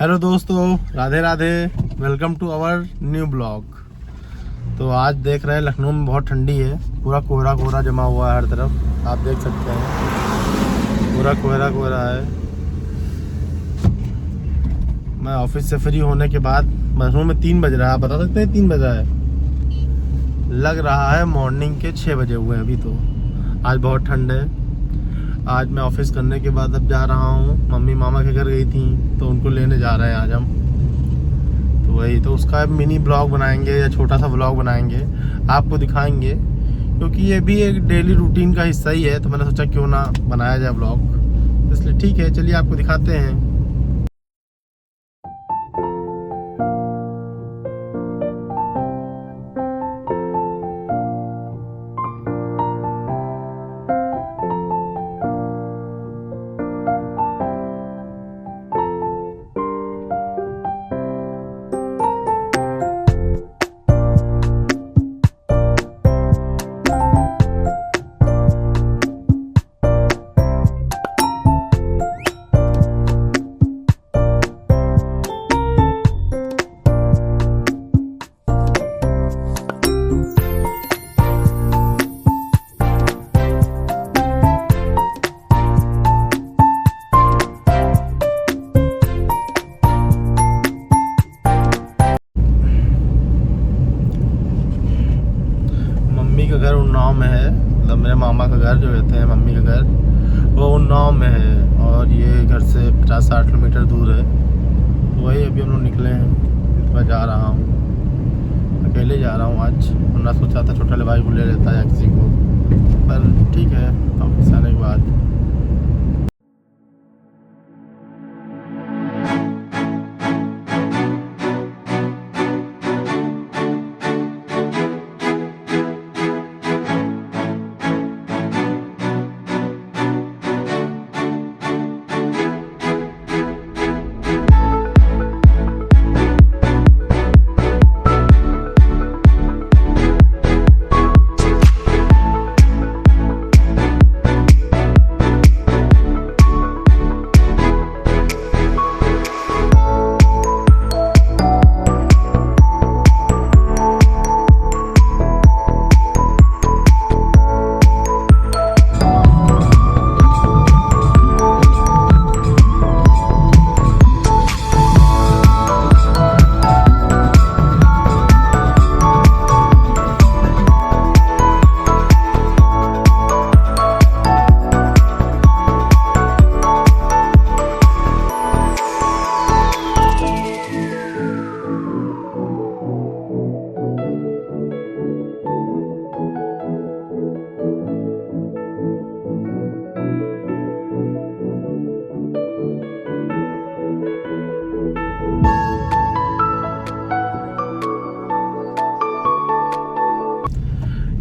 Hello दोस्तों, Radhe Radhe. Welcome to our new blog. तो आज देख रहे हैं लखनऊ में बहुत ठंडी है। पूरा कोहरा कोहरा जमा हुआ है हर तरफ, आप देख सकते हैं। पूरा कोहरा कोहरा है। मैं ऑफिस से फ्री होने के बाद लखनऊ में 3 बज रहा है। आप बता सकते हैं 3 बज रहा है? लग रहा है मॉर्निंग के 6 बजे हुए हैं अभी। तो आज बहुत ठंड है। आज मैं ऑफिस करने के बाद अब जा रहा हूँ। मम्मी मामा के घर गई थी तो उनको लेने जा रहे हैं आज हम। तो वही तो उसका मिनी ब्लॉग बनाएंगे या छोटा सा ब्लॉग बनाएंगे, आपको दिखाएंगे, क्योंकि ये भी एक डेली रूटीन का हिस्सा ही है। तो मैंने सोचा क्यों ना बनाया जाए ब्लॉग, इसलिए ठीक है, चलिए आपको दिखाते हैं। मम्मी का घर उन्नाव में है, मतलब मेरे मामा का घर जो रहते हैं, मम्मी का घर वो उन्नाव में है। और ये घर से 50-60 किलोमीटर दूर है। तो वही अभी हम लोग निकले हैं। इस बार जा रहा हूँ, अकेले जा रहा हूँ आज। वरना सोचा था छोटे भाई को ले लेता है या किसी को, पर ठीक है ऑफिस आने के बाद।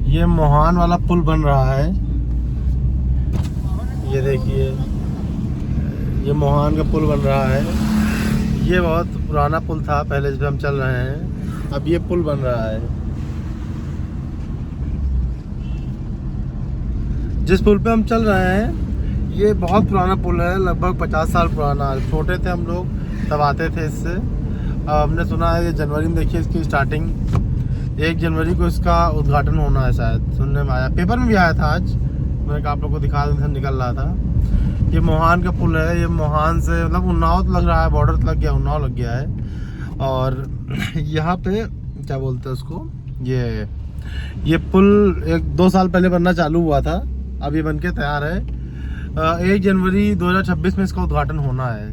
ये मोहान वाला पुल बन रहा है। ये देखिए, ये मोहान का पुल बन रहा है। ये बहुत पुराना पुल था पहले, जब हम चल रहे हैं। अब ये पुल बन रहा है। जिस पुल पे हम चल रहे हैं ये बहुत पुराना पुल है, लगभग 50 साल पुराना। छोटे थे हम लोग तब आते थे इससे। अब हमने सुना है ये जनवरी में, देखिए इसकी स्टार्टिंग 1 जनवरी को इसका उद्घाटन होना है शायद, सुनने में आया। पेपर में भी आया था आज, मैंने कहा आप लोग को दिखा दें, निकल रहा था। ये मोहान का पुल है। ये मोहान से मतलब उन्नाव तो लग रहा है, बॉर्डर लग गया, उन्नाव लग गया है। और यहाँ पे क्या बोलते हैं उसको, ये पुल 1-2 साल पहले बनना चालू हुआ था। अब ये बन के तैयार है। 1 जनवरी 2026 में इसका उद्घाटन होना है।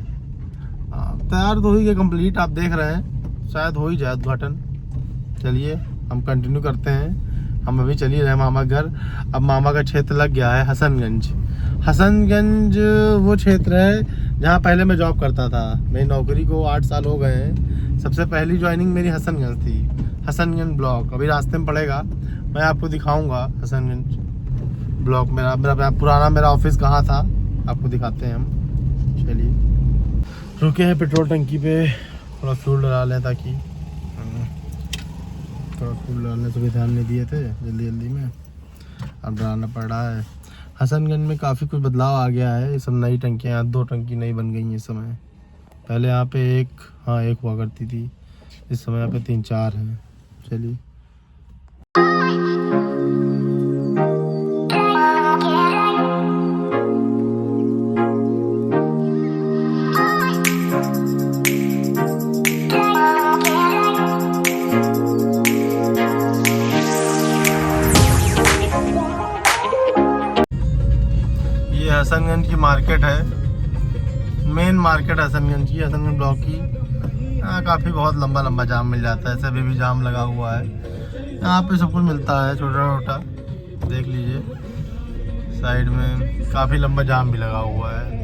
तैयार तो ही गया, कंप्लीट आप देख रहे हैं, शायद हो ही जाए उद्घाटन। चलिए हम कंटिन्यू करते हैं। हम अभी चल ही रहे हैं मामा घर। अब मामा का क्षेत्र लग गया है हसनगंज। हसनगंज वो क्षेत्र है जहाँ पहले मैं जॉब करता था। मेरी नौकरी को 8 साल हो गए हैं। सबसे पहली ज्वाइनिंग मेरी हसनगंज थी, हसनगंज ब्लॉक। अभी रास्ते में पड़ेगा, मैं आपको दिखाऊंगा हसनगंज ब्लॉक। मेरा पुराना ऑफिस कहाँ था आपको दिखाते हैं हम। चलिए रुके हैं पेट्रोल टंकी पे, थोड़ा फ्यूल डला लें, ताकि थोड़ा फ्यूल डालने से भी ध्यान नहीं दिए थे जल्दी में, अब डलाना पड़ रहा है। हसनगंज में काफ़ी कुछ बदलाव आ गया है। ये सब नई टंकियाँ, 2 टंकी नई बन गई हैं इस समय। पहले यहाँ पे एक हुआ करती थी, इस समय यहाँ पे 3-4 हैं। चलिए ये हसनगंज की मार्केट है, मेन मार्केट हसनगंज की, हसनगंज ब्लॉक की। यहाँ काफ़ी बहुत लंबा जाम मिल जाता है, ऐसे भी जाम लगा हुआ है। यहाँ पे सब कुछ मिलता है छोटा छोटा, देख लीजिए साइड में काफ़ी लंबा जाम भी लगा हुआ है।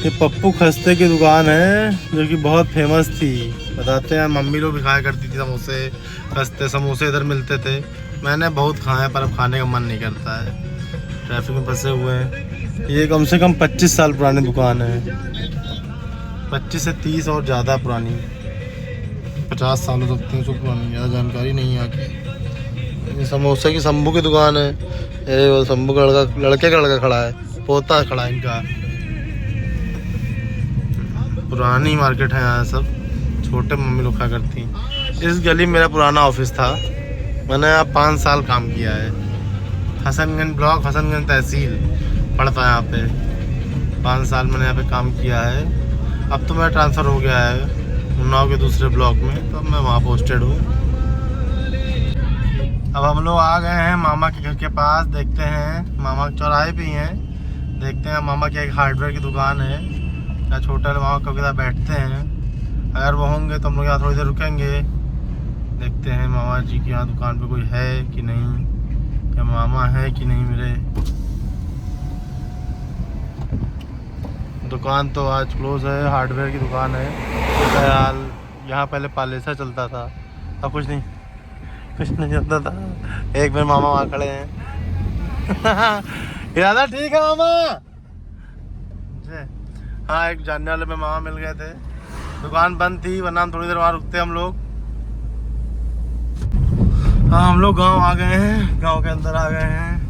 ये पप्पू खस्ते की दुकान है जो कि बहुत फेमस थी, बताते हैं मम्मी लोग भी खाया करती थी समोसे खस्ते। समोसे इधर मिलते थे, मैंने बहुत खाए पर अब खाने का मन नहीं करता है, ट्रैफिक में फंसे हुए हैं। ये कम से कम 25 साल पुरानी दुकान है, 25 से 30 और ज़्यादा पुरानी, 50 साल हो सकते हैं उसको पुरानी, ज़्यादा जानकारी नहीं है आके। ये समोसे की शंभू की दुकान है, ये वो शंभू का लड़के का लड़का खड़ा है, पोता खड़ा है इनका। पुरानी मार्केट है यहाँ, सब छोटे मम्मी लोग खा करती। इस गली में मेरा पुराना ऑफिस था, मैंने यहाँ 5 साल काम किया है। हसनगंज ब्लॉक, हसनगंज तहसील पड़ता है यहाँ पे। 5 साल मैंने यहाँ पे काम किया है। अब तो मेरा ट्रांसफ़र हो गया है उन्नाव के दूसरे ब्लॉक में, तो अब मैं वहाँ पोस्टेड हूँ। अब हम लोग आ गए हैं मामा के घर के पास, देखते हैं मामा चौराहे पे ही हैं, देखते हैं मामा की एक हार्डवेयर की दुकान है, या छोटा मामा कभी कभी बैठते हैं। अगर वो होंगे तो हम लोग यहाँ थोड़ी देर रुकेंगे, देखते हैं मामा जी की यहाँ दुकान पे कोई है कि नहीं, क्या मामा है कि नहीं मेरे। दुकान तो आज क्लोज है, हार्डवेयर की दुकान है। ख्याल यहाँ पहले पालेसा चलता था, अब कुछ नहीं चलता था। एक बार मामा वहाँ खड़े हैं। इरादा ठीक है मामा। हाँ, एक जानने वाले में मामा मिल गए थे, दुकान बंद थी, वरना हम थोड़ी देर वहाँ रुकते हम लोग। हाँ, हम लोग गांव आ गए हैं, गांव के अंदर आ गए हैं।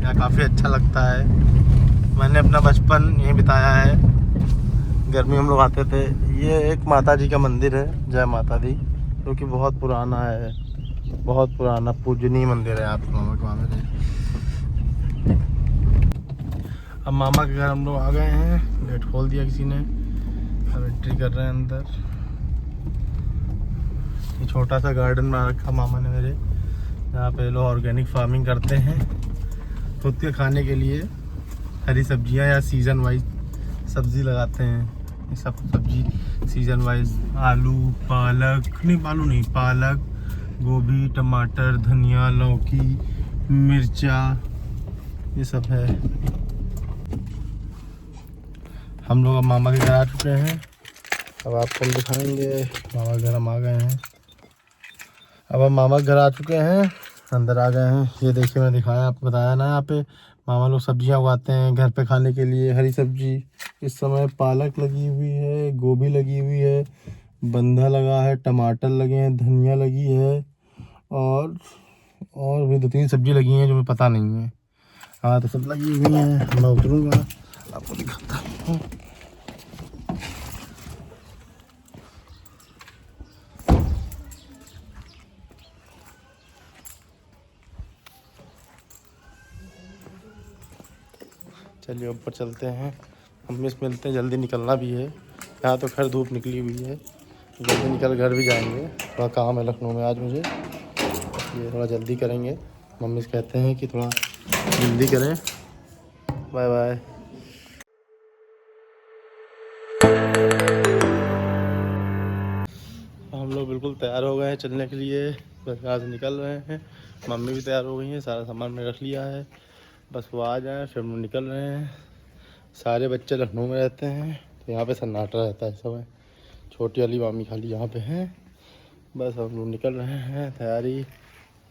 यहाँ काफ़ी अच्छा लगता है, मैंने अपना बचपन यहीं बिताया है। गर्मी हम लोग आते थे। ये एक माता जी का मंदिर है, जय माता दी, जो कि बहुत पुराना है, बहुत पुराना पूजनीय मंदिर है। आप मामा के वहाँ में अब मामा के घर हम लोग आ गए हैं, गेट खोल दिया किसी ने, अब एंट्री कर रहे हैं अंदर। ये छोटा सा गार्डन बना रखा मामा ने मेरे, जहाँ पे लोग ऑर्गेनिक फार्मिंग करते हैं खुद के खाने के लिए। हरी सब्जियां या सीज़न वाइज सब्ज़ी लगाते हैं, ये सब सब्जी सीज़न वाइज। आलू नहीं, पालक, गोभी, टमाटर, धनिया, लौकी, मिर्चा, ये सब है। हम लोग अब मामा के घर आ चुके हैं, अब आपको हम दिखाएंगे मामा के घर हम आ गए हैं। अब हम मामा के घर आ चुके हैं, अंदर आ गए हैं। ये देखिए, मैंने दिखाया, आपको बताया ना, यहाँ पे मामा लोग सब्जियां उगाते हैं घर पे खाने के लिए, हरी सब्जी। इस समय पालक लगी हुई है, गोभी लगी हुई है, बंधा लगा है, टमाटर लगे हैं, धनिया लगी है, और भी 2-3 सब्जी लगी हैं जो मुझे पता नहीं है। हाँ, तो सब लगी हुई हैं। मैं उतरूँगा, आपको दिखाता हूँ। चलिए ऊपर चलते हैं, मम्मी से मिलते हैं, जल्दी निकलना भी है। यहाँ तो खैर धूप निकली हुई है, जल्दी निकल घर भी जाएंगे, थोड़ा काम है लखनऊ में आज मुझे, ये थोड़ा जल्दी करेंगे। मम्मी से कहते हैं कि थोड़ा जल्दी करें। Bye bye. हम लोग बिल्कुल तैयार हो गए हैं चलने के लिए, बस यहाँ से निकल रहे हैं। मम्मी भी तैयार हो गई हैं, सारा सामान मैंने रख लिया है, बस वो आ जाए फिर हम लोग निकल रहे हैं। सारे बच्चे लखनऊ में रहते हैं, तो यहाँ पे सन्नाटा रहता है इस समय। छोटी वाली मामी खाली यहाँ पे हैं। बस हम लोग निकल रहे हैं, तैयारी,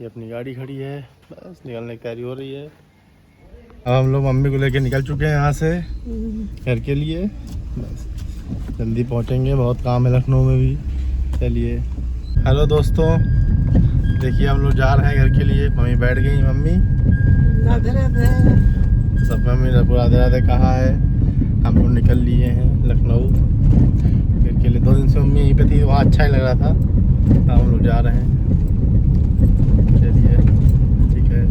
ये अपनी गाड़ी खड़ी है, बस निकलने की तैयारी हो रही है। अब हम लोग मम्मी को लेके निकल चुके हैं यहाँ से घर के लिए, बस जल्दी पहुँचेंगे, बहुत काम है लखनऊ में भी। चलिए, हेलो दोस्तों, देखिए हम लोग जा रहे हैं घर के लिए। मम्मी बैठ गई, मम्मी राधे राधे, सब मम्मी राधे राधे कहा है। हम लोग निकल लिए हैं लखनऊ फिर के लिए। 2 दिन से मम्मी यहीं पे थी, वहाँ अच्छा ही लग रहा था। अब हम लोग जा रहे हैं। चलिए ठीक है।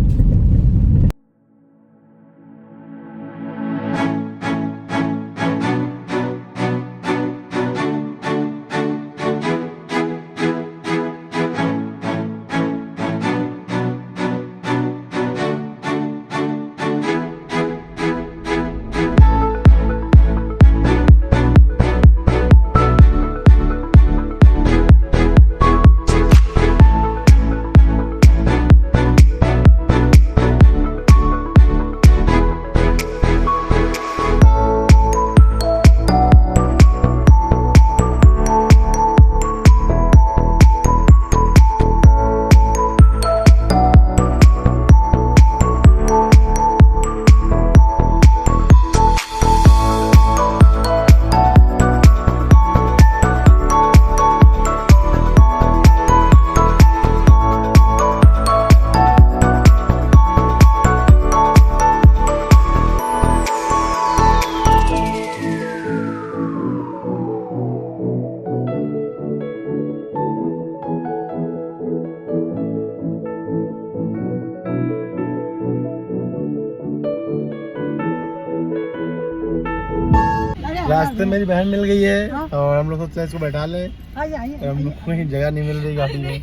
रास्ते मेरी बहन मिल गई है और हम लोग सोचते हैं इसको बैठा ले। हम लोग को कहीं जगह नहीं मिल रही गाड़ी में,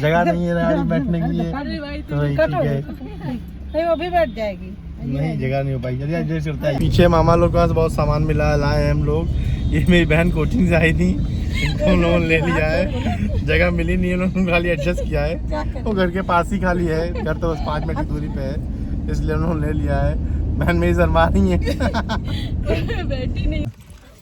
जगह नहीं है गाड़ी बैठने के लिए, तो ठीक है वो भी बैठ जाएगी। नहीं जगह नहीं हो पाई। चलिए एडजस्ट करता है। पीछे मामा लोग के पास बहुत सामान मिला है, लाए हैं हम लोग। ये मेरी बहन कोचिंग से आई थी, इनको हम लोगों ने ले लिया है। जगह मिली नहीं है, लोगों ने खाली एडजस्ट किया है। वो घर के पास ही खाली है, घर तो बस 5 मिनट की दूरी पे है, इसलिए उन्होंने ले लिया है। बहन मेरी शर्मा रही है बैठी नहीं।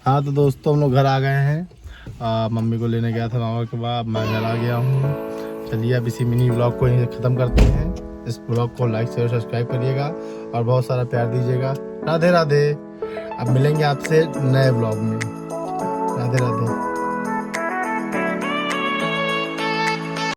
हाँ तो दोस्तों हम लोग घर आ गए हैं। मम्मी को लेने गया था मामा के बाद, मैं घर आ गया हूँ। चलिए अब इसी मिनी व्लॉग को यहीं ख़त्म करते हैं। इस ब्लॉग को लाइक शेयर सब्सक्राइब करिएगा और बहुत सारा प्यार दीजिएगा। राधे राधे। अब मिलेंगे आपसे नए ब्लॉग में। राधे राधे।